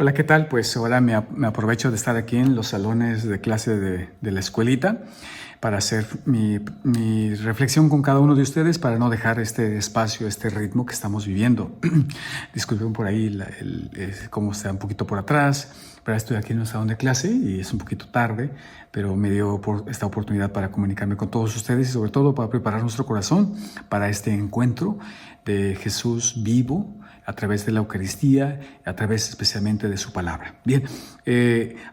Hola, ¿qué tal? Pues ahora me aprovecho de estar aquí en los salones de clase de la escuelita para hacer mi reflexión con cada uno de ustedes para no dejar este espacio, este ritmo que estamos viviendo. Disculpen por ahí cómo está un poquito por atrás, pero estoy aquí en un salón de clase y es un poquito tarde, pero me dio esta oportunidad para comunicarme con todos ustedes y sobre todo para preparar nuestro corazón para este encuentro de Jesús vivo a través de la Eucaristía, a través especialmente de su palabra. Bien,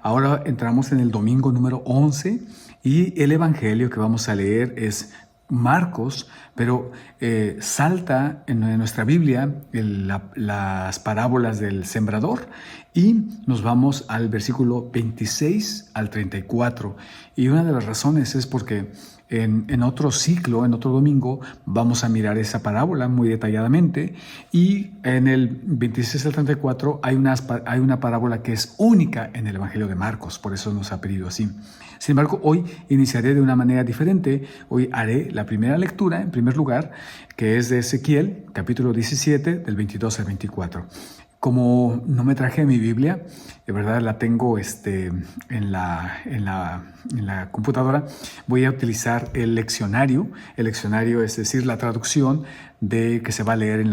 ahora entramos en el domingo número 11 y el evangelio que vamos a leer es Marcos, pero salta en nuestra Biblia las parábolas del sembrador y nos vamos al versículo 26 al 34. Y una de las razones es porque en otro ciclo, en otro domingo, vamos a mirar esa parábola muy detalladamente y en el 26 al 34 hay una parábola que es única en el Evangelio de Marcos, por eso nos ha pedido así. Sin embargo, hoy iniciaré de una manera diferente. Hoy haré la primera lectura, en primer lugar, que es de Ezequiel, capítulo 17, del 22 al 24. Como no me traje mi Biblia, de verdad la tengo en la computadora, voy a utilizar el leccionario. El leccionario es decir, la traducción de que se va a leer en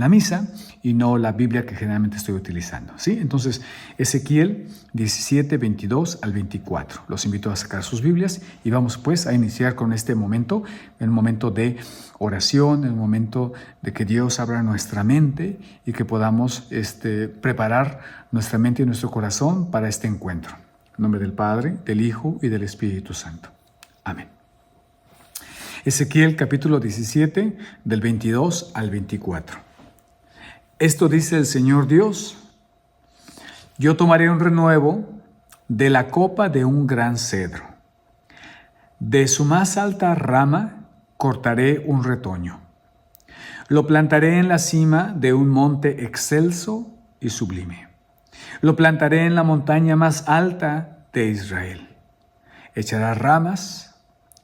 la misa y no la Biblia que generalmente estoy utilizando, ¿sí? Entonces, Ezequiel 17, 22 al 24. Los invito a sacar sus Biblias y vamos pues a iniciar con este momento, en un momento de oración, en un momento de que Dios abra nuestra mente y que podamos preparar nuestra mente y nuestro corazón para este encuentro. En nombre del Padre, del Hijo y del Espíritu Santo. Amén. Ezequiel capítulo 17, del 22 al 24. Esto dice el Señor Dios: yo tomaré un renuevo de la copa de un gran cedro. De su más alta rama cortaré un retoño. Lo plantaré en la cima de un monte excelso y sublime. Lo plantaré en la montaña más alta de Israel. Echará ramas,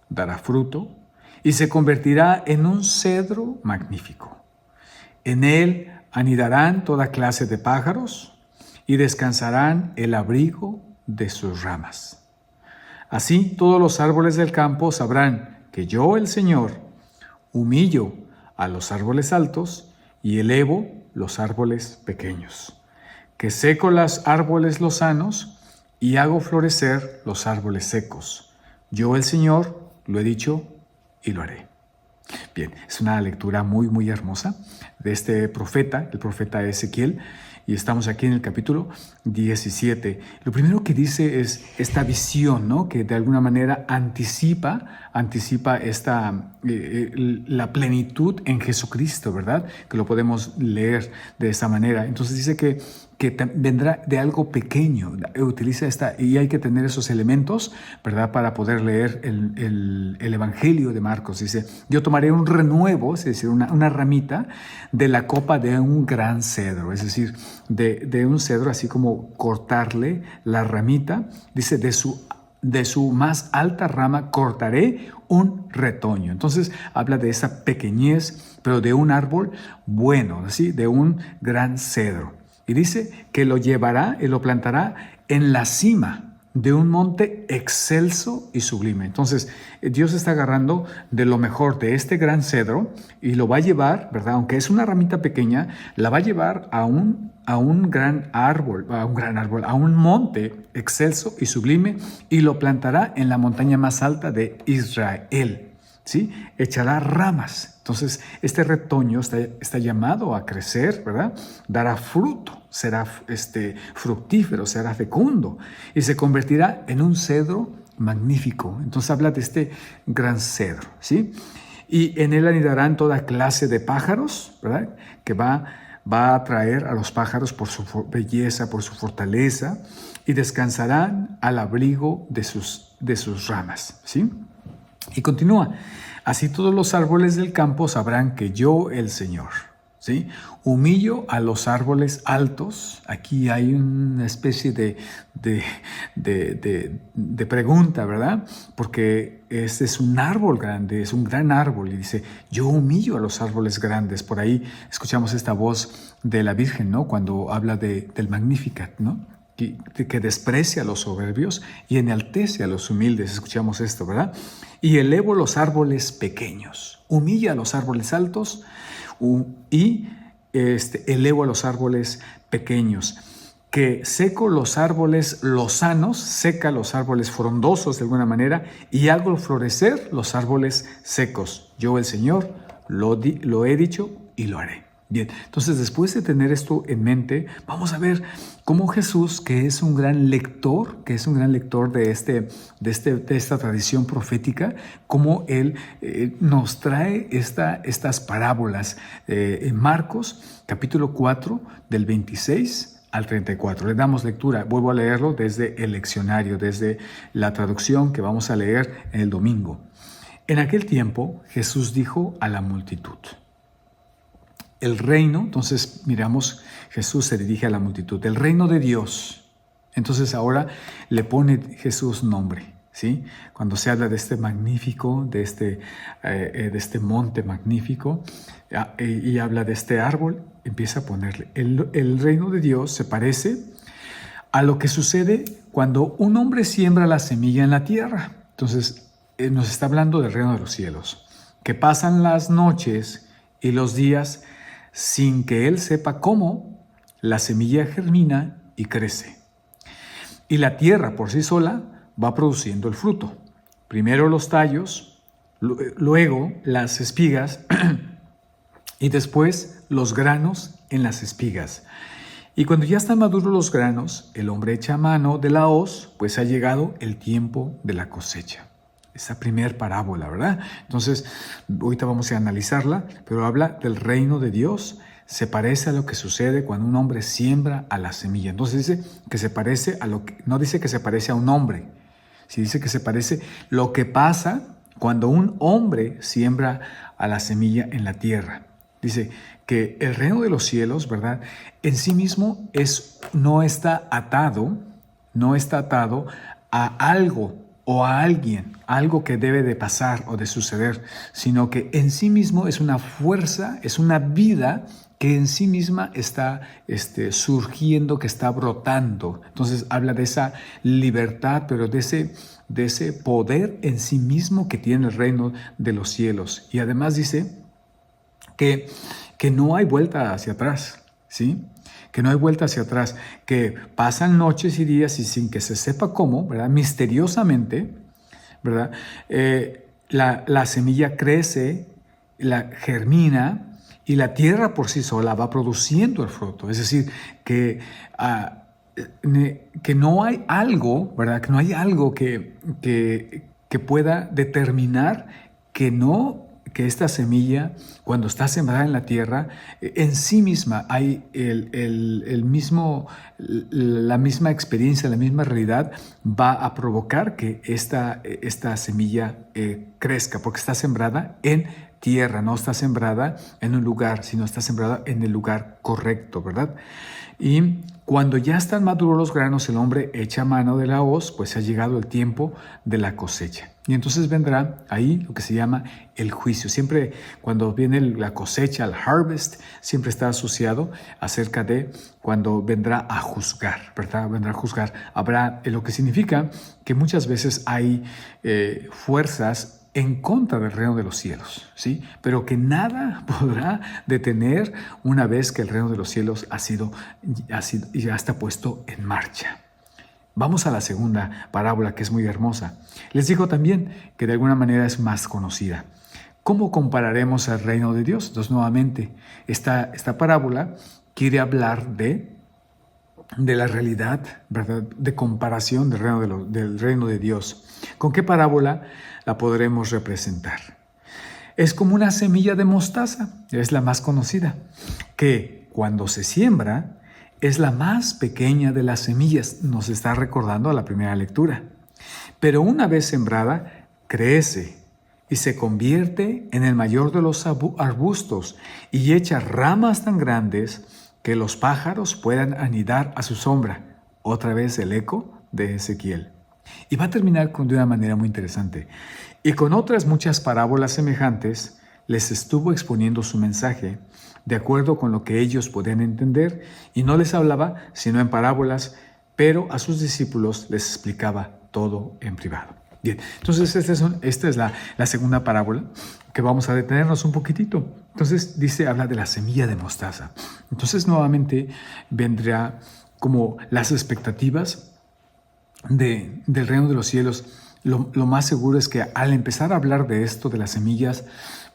dará fruto y se convertirá en un cedro magnífico. En él anidarán toda clase de pájaros y descansarán el abrigo de sus ramas. Así todos los árboles del campo sabrán que yo, el Señor, humillo a los árboles altos y elevo los árboles pequeños, que seco los árboles lozanos y hago florecer los árboles secos. Yo, el Señor, lo he dicho y lo haré. Bien, es una lectura muy, muy hermosa de este profeta, el profeta Ezequiel, y estamos aquí en el capítulo 17. Lo primero que dice es esta visión, ¿no? Que de alguna manera anticipa la plenitud en Jesucristo, ¿verdad? Que lo podemos leer de esa manera. Entonces dice que vendrá de algo pequeño, utiliza y hay que tener esos elementos, ¿verdad? Para poder leer el Evangelio de Marcos. Dice, yo tomaré un renuevo, es decir, una ramita de la copa de un gran cedro, es decir, de un cedro, así como cortarle la ramita, dice, de su más alta rama cortaré un retoño. Entonces habla de esa pequeñez, pero de un árbol bueno, ¿sí? De un gran cedro. Y dice que lo llevará y lo plantará en la cima de un monte excelso y sublime. Entonces, Dios está agarrando de lo mejor de este gran cedro y lo va a llevar, ¿verdad? Aunque es una ramita pequeña, la va a llevar a un gran árbol, a un monte excelso y sublime, y lo plantará en la montaña más alta de Israel, ¿sí? Echará ramas. Entonces, este retoño está llamado a crecer, ¿verdad? Dará fruto, será fructífero, será fecundo y se convertirá en un cedro magnífico. Entonces habla de este gran cedro, ¿sí? Y en él anidarán toda clase de pájaros, ¿verdad? Que va a atraer a los pájaros por su belleza, por su fortaleza, y descansarán al abrigo de sus ramas, ¿sí? Y continúa. Así todos los árboles del campo sabrán que yo, el Señor, ¿sí? Humillo a los árboles altos. Aquí hay una especie de pregunta, ¿verdad? Porque este es un árbol grande, es un gran árbol. Y dice, yo humillo a los árboles grandes. Por ahí escuchamos esta voz de la Virgen, ¿no? Cuando habla del Magnificat, ¿no? Que desprecia a los soberbios y enaltece a los humildes. Escuchamos esto, ¿verdad? Y elevo los árboles pequeños. Humilla a los árboles altos y elevo a los árboles pequeños. Que seco los árboles lozanos, seca los árboles frondosos de alguna manera y hago florecer los árboles secos. Yo, el Señor, lo he dicho y lo haré. Bien, entonces después de tener esto en mente, vamos a ver cómo Jesús, que es un gran lector, de esta tradición profética, cómo Él nos trae estas parábolas en Marcos, capítulo 4, del 26 al 34. Le damos lectura, vuelvo a leerlo desde el leccionario, desde la traducción que vamos a leer en el domingo. En aquel tiempo, Jesús dijo a la multitud: el reino, entonces miramos, Jesús se dirige a la multitud, el reino de Dios. Entonces ahora le pone Jesús nombre, ¿sí? Cuando se habla de este magnífico, de este monte magnífico, y habla de este árbol, empieza a ponerle. El reino de Dios se parece a lo que sucede cuando un hombre siembra la semilla en la tierra. Entonces nos está hablando del reino de los cielos, que pasan las noches y los días sin que él sepa cómo, la semilla germina y crece. Y la tierra por sí sola va produciendo el fruto. Primero los tallos, luego las espigas y después los granos en las espigas. Y cuando ya están maduros los granos, el hombre echa mano de la hoz, pues ha llegado el tiempo de la cosecha. Esa primer parábola, ¿verdad? Entonces, ahorita vamos a analizarla, pero habla del reino de Dios. Se parece a lo que sucede cuando un hombre siembra a la semilla. Entonces dice que se parece a lo que, no dice que se parece a un hombre, sí dice que se parece lo que pasa cuando un hombre siembra a la semilla en la tierra. Dice que el reino de los cielos, ¿verdad? En sí mismo no está atado a algo o a alguien, algo que debe de pasar o de suceder, sino que en sí mismo es una fuerza, es una vida que en sí misma está surgiendo, que está brotando. Entonces habla de esa libertad, pero de ese poder en sí mismo que tiene el reino de los cielos. Y además dice que no hay vuelta hacia atrás, ¿sí? Que no hay vuelta hacia atrás, que pasan noches y días y sin que se sepa cómo, ¿verdad? Misteriosamente, ¿verdad? La semilla crece, germina y la tierra por sí sola va produciendo el fruto. Es decir, que no hay algo, ¿verdad? Que no hay algo que pueda determinar que esta semilla, cuando está sembrada en la tierra, en sí misma hay la misma experiencia, la misma realidad, va a provocar que esta semilla crezca, porque está sembrada en tierra, no está sembrada en un lugar, sino está sembrada en el lugar correcto, ¿verdad? Y cuando ya están maduros los granos, el hombre echa mano de la hoz, pues ha llegado el tiempo de la cosecha. Y entonces vendrá ahí lo que se llama el juicio. Siempre cuando viene la cosecha, el harvest, siempre está asociado acerca de cuando vendrá a juzgar, ¿verdad? Vendrá a juzgar. Habrá, lo que significa que muchas veces hay fuerzas en contra del reino de los cielos, ¿sí? Pero que nada podrá detener una vez que el reino de los cielos ya está puesto en marcha. Vamos a la segunda parábola, que es muy hermosa. Les digo también que de alguna manera es más conocida. ¿Cómo compararemos al reino de Dios? Entonces, nuevamente, esta parábola quiere hablar de la realidad, ¿verdad? De comparación del reino de Dios. ¿Con qué parábola la podremos representar? Es como una semilla de mostaza, es la más conocida, que cuando se siembra es la más pequeña de las semillas, nos está recordando a la primera lectura. Pero una vez sembrada, crece y se convierte en el mayor de los arbustos y echa ramas tan grandes que los pájaros puedan anidar a su sombra. Otra vez el eco de Ezequiel. Y va a terminar de una manera muy interesante. Y con otras muchas parábolas semejantes, les estuvo exponiendo su mensaje, de acuerdo con lo que ellos podían entender, y no les hablaba sino en parábolas, pero a sus discípulos les explicaba todo en privado. Bien, entonces esta es la segunda parábola que vamos a detenernos un poquitito. Entonces habla de la semilla de mostaza. Entonces nuevamente vendrá como las expectativas del reino de los cielos. Lo más seguro es que al empezar a hablar de esto, de las semillas,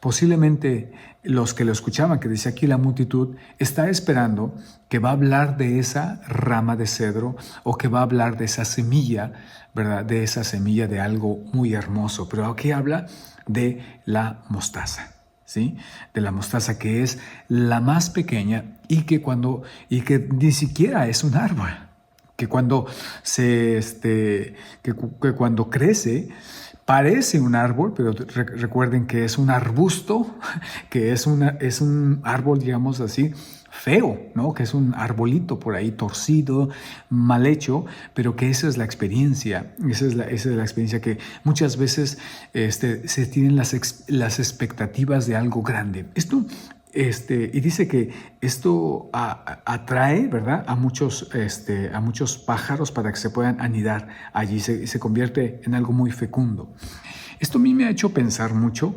posiblemente los que lo escuchaban, que dice aquí la multitud, está esperando que va a hablar de esa rama de cedro o que va a hablar de esa semilla, ¿verdad? De esa semilla de algo muy hermoso. Pero aquí habla de la mostaza, ¿sí? De la mostaza, que es la más pequeña y que ni siquiera es un árbol. Que cuando cuando crece parece un árbol, pero recuerden que es un arbusto, que es un árbol, digamos así, feo, ¿no? Que es un arbolito por ahí torcido, mal hecho, pero que esa es la experiencia, esa es la experiencia que muchas veces se tienen las expectativas de algo grande. Y dice que esto atrae, ¿verdad?, a muchos pájaros para que se puedan anidar allí. Se convierte en algo muy fecundo. Esto a mí me ha hecho pensar mucho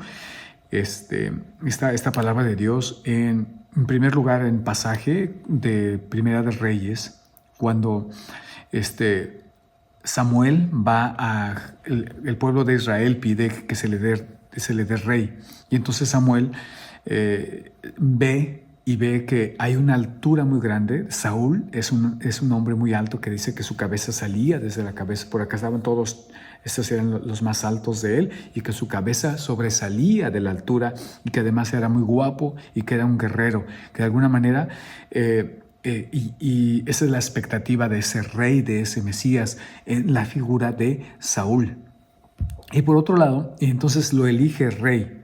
esta palabra de Dios en primer lugar en pasaje de Primera de Reyes, cuando Samuel el pueblo de Israel pide que se le dé rey. Y entonces Samuel ve que hay una altura muy grande. Saúl es un hombre muy alto que dice que su cabeza salía desde la cabeza. Por acá estaban todos, estos eran los más altos de él, y que su cabeza sobresalía de la altura y que además era muy guapo y que era un guerrero, que de alguna manera... y esa es la expectativa de ese rey, de ese Mesías, en la figura de Saúl. Y por otro lado, entonces lo elige rey,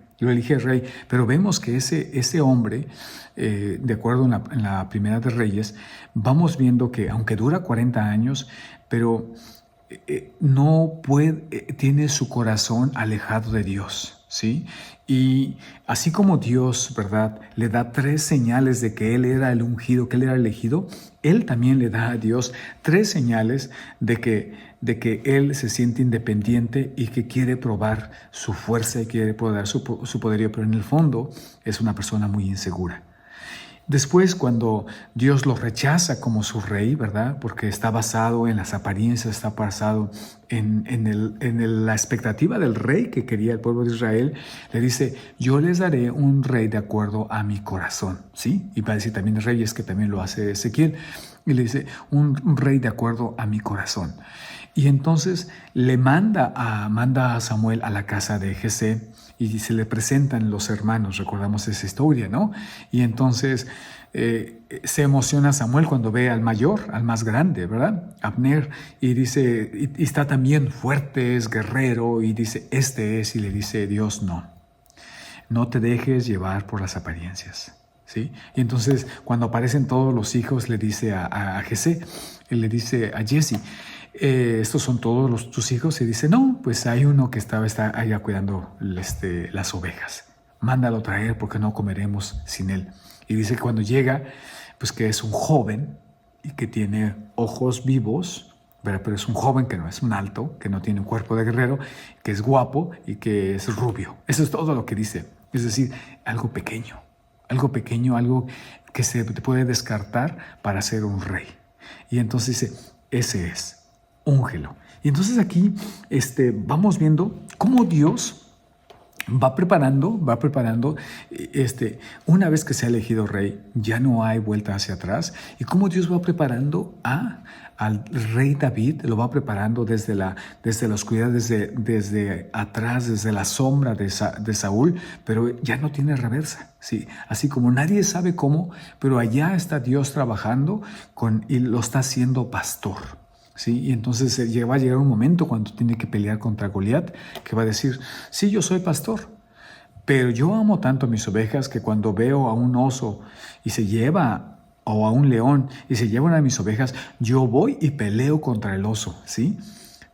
pero vemos que ese hombre, de acuerdo en la Primera de Reyes, vamos viendo que aunque dura 40 años, pero tiene su corazón alejado de Dios, ¿sí? Y así como Dios, ¿verdad?, le da 3 señales de que Él era el ungido, que Él era el elegido, Él también le da a Dios 3 señales de que Él se siente independiente y que quiere probar su fuerza y quiere probar su poderío, pero en el fondo es una persona muy insegura. Después, cuando Dios lo rechaza como su rey, ¿verdad?, porque está basado en las apariencias, está basado en la expectativa del rey que quería el pueblo de Israel, le dice: yo les daré un rey de acuerdo a mi corazón, ¿sí? Y va a decir también Reyes, que también lo hace Ezequiel, y le dice: un rey de acuerdo a mi corazón. Y entonces le manda a Samuel a la casa de Jesé, y se le presentan los hermanos, recordamos esa historia, ¿no? Y entonces se emociona Samuel cuando ve al mayor, al más grande, ¿verdad?, Abner, y dice, y está también fuerte, es guerrero, y dice: este es, y le dice Dios: no te dejes llevar por las apariencias, ¿sí? Y entonces cuando aparecen todos los hijos, le dice a Jesé, él le dice a Jesse: estos son todos tus hijos. Y dice: no, pues hay uno que está allá cuidando las ovejas, mándalo traer porque no comeremos sin él. Y dice que cuando llega, pues que es un joven y que tiene ojos vivos, pero es un joven que no es un alto, que no tiene un cuerpo de guerrero, que es guapo y que es rubio. Eso es todo lo que dice. Es decir, algo pequeño, algo que se puede descartar para ser un rey. Y entonces dice: ese es, úngelo. Y entonces aquí vamos viendo cómo Dios va preparando, una vez que se ha elegido rey, ya no hay vuelta hacia atrás, y cómo Dios va preparando al rey David, lo va preparando desde la oscuridad, desde atrás, desde la sombra de Saúl, pero ya no tiene reversa, ¿sí? Así como nadie sabe cómo, pero allá está Dios trabajando y lo está haciendo pastor. ¿sí? Y entonces va a llegar un momento cuando tiene que pelear contra Goliat, que va a decir, sí, yo soy pastor, pero yo amo tanto a mis ovejas que cuando veo a un oso y se lleva, o a un león y se lleva una de mis ovejas, yo voy y peleo contra el oso, ¿sí?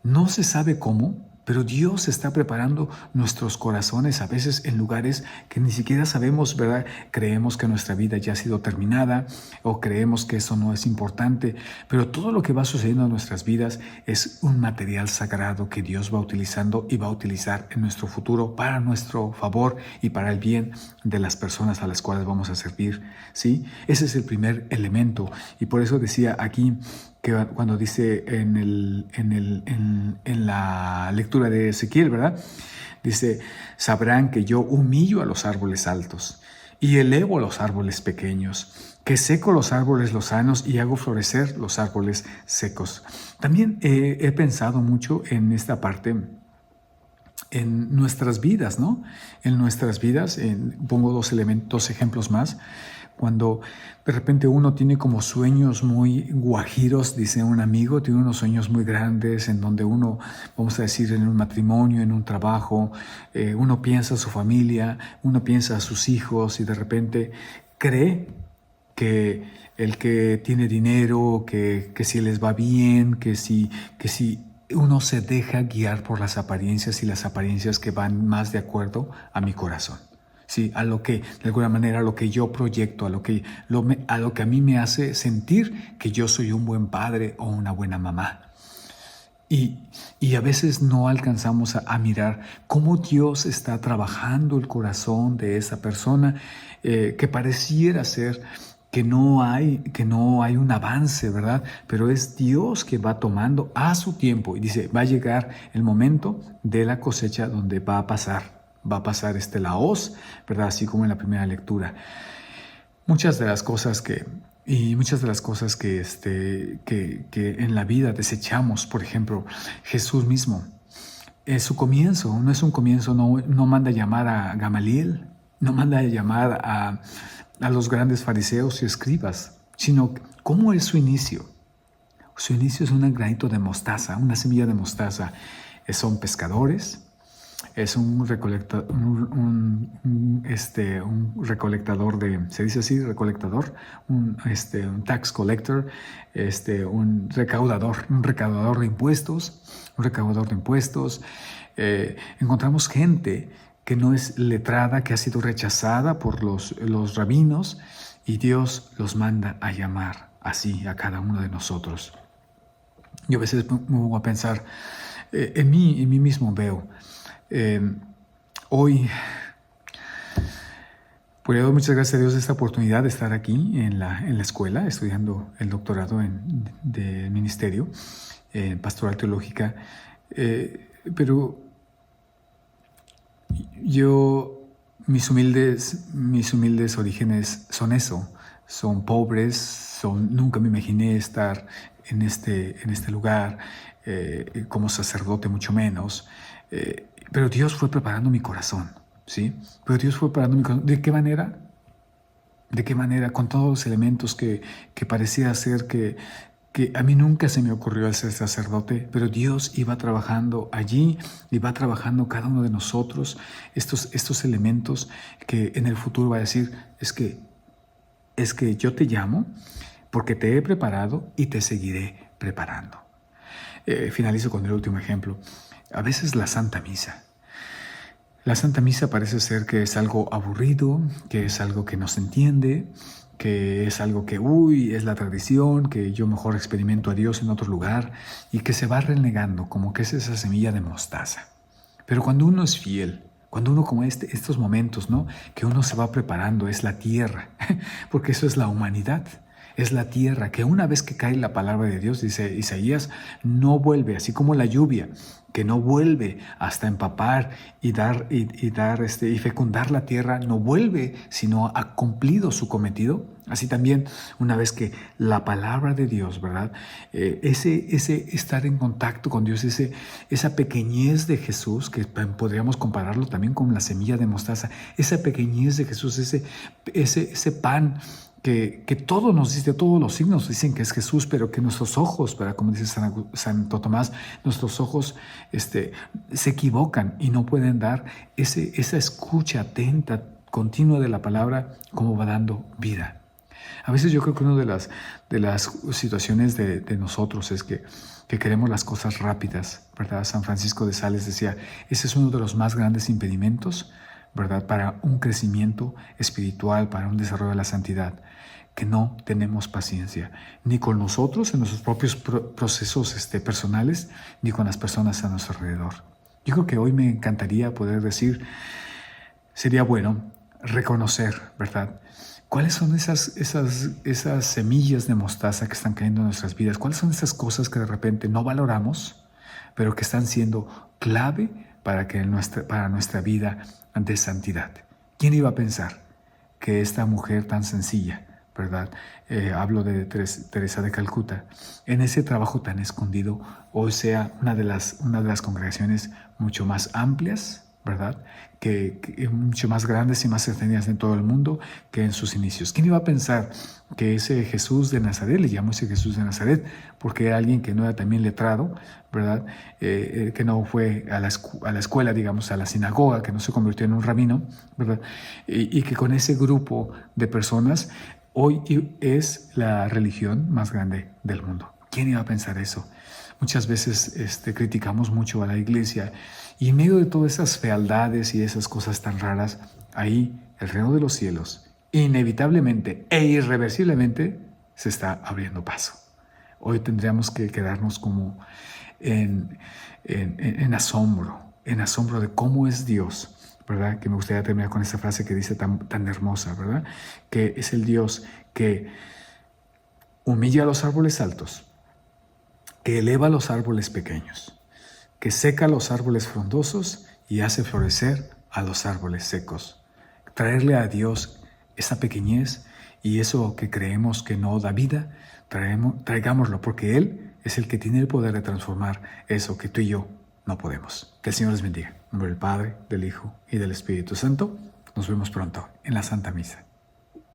No se sabe cómo, pero Dios está preparando nuestros corazones a veces en lugares que ni siquiera sabemos, ¿verdad? Creemos que nuestra vida ya ha sido terminada o creemos que eso no es importante, pero todo lo que va sucediendo en nuestras vidas es un material sagrado que Dios va utilizando y va a utilizar en nuestro futuro para nuestro favor y para el bien de las personas a las cuales vamos a servir, ¿sí? Ese es el primer elemento y por eso decía aquí que cuando dice en la lectura de Ezequiel, ¿verdad? Dice, sabrán que yo humillo a los árboles altos y elevo a los árboles pequeños, que seco los árboles lozanos y hago florecer los árboles secos. También he pensado mucho en esta parte, en nuestras vidas, ¿no? En nuestras vidas, pongo dos ejemplos más. Cuando de repente uno tiene como sueños muy guajiros, dice un amigo, tiene unos sueños muy grandes en donde uno, vamos a decir, en un matrimonio, en un trabajo, uno piensa a su familia, uno piensa a sus hijos y de repente cree que el que tiene dinero, que si les va bien, que si uno se deja guiar por las apariencias y las apariencias que van más de acuerdo a mi corazón. Sí, a lo que, de alguna manera, a lo que yo proyecto, a lo que a mí me hace sentir que yo soy un buen padre o una buena mamá. Y a veces no alcanzamos a mirar cómo Dios está trabajando el corazón de esa persona, que pareciera ser que no hay un avance, ¿verdad? Pero es Dios que va tomando a su tiempo y dice, va a llegar el momento de la cosecha donde va a pasar la hoz, ¿verdad? Así como en la primera lectura. Muchas de las cosas que en la vida desechamos, por ejemplo, Jesús mismo, es su comienzo, no es un comienzo, no manda a llamar a Gamaliel, no manda a llamar a los grandes fariseos y escribas, sino cómo es su inicio. Su inicio es un granito de mostaza, una semilla de mostaza. Son pescadores. Es un recolectador ¿se dice así? Recolectador, un tax collector, un recaudador de impuestos, encontramos gente que no es letrada, que ha sido rechazada por los rabinos y Dios los manda a llamar así a cada uno de nosotros. Yo a veces me pongo a pensar, en mí mismo veo. Hoy, pues le doy muchas gracias a Dios de esta oportunidad de estar aquí en la escuela, estudiando el doctorado de ministerio, pastoral teológica, pero mis humildes orígenes son eso, son pobres, nunca me imaginé estar en este lugar, como sacerdote mucho menos, pero Dios fue preparando mi corazón, ¿sí? Pero Dios fue preparando mi corazón. ¿De qué manera? ¿De qué manera? Con todos los elementos que parecía ser que a mí nunca se me ocurrió el ser sacerdote, pero Dios iba trabajando allí y va trabajando cada uno de nosotros estos elementos que en el futuro va a decir, es que yo te llamo porque te he preparado y te seguiré preparando. Finalizo con el último ejemplo. A veces la Santa Misa. La Santa Misa parece ser que es algo aburrido, que es algo que no se entiende, que es algo que, es la tradición, que yo mejor experimento a Dios en otro lugar y que se va renegando, como que es esa semilla de mostaza. Pero cuando uno es fiel, cuando uno como estos momentos, ¿no? Que uno se va preparando, es la tierra, porque eso es la humanidad. Es la tierra que una vez que cae la palabra de Dios, dice Isaías, no vuelve, así como la lluvia, que no vuelve hasta empapar y fecundar la tierra, no vuelve, sino ha cumplido su cometido. Así también, una vez que la palabra de Dios, ¿verdad? Ese estar en contacto con Dios, esa pequeñez de Jesús, que podríamos compararlo también con la semilla de mostaza, esa pequeñez de Jesús, ese pan que todo nos dice, todos los signos dicen que es Jesús, pero que nuestros ojos, ¿verdad? Como dice Santo Tomás, nuestros ojos se equivocan y no pueden dar esa escucha atenta, continua de la palabra, como va dando vida. A veces yo creo que una de las situaciones de nosotros es que queremos las cosas rápidas, ¿verdad? San Francisco de Sales decía, ese es uno de los más grandes impedimentos, ¿verdad? Para un crecimiento espiritual, para un desarrollo de la santidad, que no tenemos paciencia, ni con nosotros en nuestros propios procesos personales, ni con las personas a nuestro alrededor. Yo creo que hoy me encantaría poder decir, sería bueno reconocer, ¿verdad? ¿Cuáles son esas semillas de mostaza que están cayendo en nuestras vidas? ¿Cuáles son esas cosas que de repente no valoramos, pero que están siendo clave para nuestra vida de santidad? ¿Quién iba a pensar que esta mujer tan sencilla, ¿verdad? Hablo de Teresa de Calcuta, en ese trabajo tan escondido, hoy sea una de las congregaciones mucho más amplias, ¿verdad? Que mucho más grandes y más extendidas en todo el mundo que en sus inicios. ¿Quién iba a pensar que ese Jesús de Nazaret, le llamo ese Jesús de Nazaret, porque era alguien que no era también letrado, ¿verdad? Que no fue a la escuela, digamos, a la sinagoga, que no se convirtió en un rabino, ¿verdad? Y que con ese grupo de personas hoy es la religión más grande del mundo. ¿Quién iba a pensar eso? Muchas veces criticamos mucho a la iglesia y en medio de todas esas fealdades y esas cosas tan raras, ahí el reino de los cielos inevitablemente e irreversiblemente se está abriendo paso. Hoy tendríamos que quedarnos como en asombro de cómo es Dios, ¿verdad? Que me gustaría terminar con esta frase que dice tan hermosa, ¿verdad? Que es el Dios que humilla a los árboles altos, que eleva los árboles pequeños, que seca los árboles frondosos y hace florecer a los árboles secos. Traerle a Dios esa pequeñez y eso que creemos que no da vida, traigámoslo, porque Él es el que tiene el poder de transformar eso que tú y yo no podemos. Que el Señor les bendiga. En nombre del Padre, del Hijo y del Espíritu Santo. Nos vemos pronto en la Santa Misa.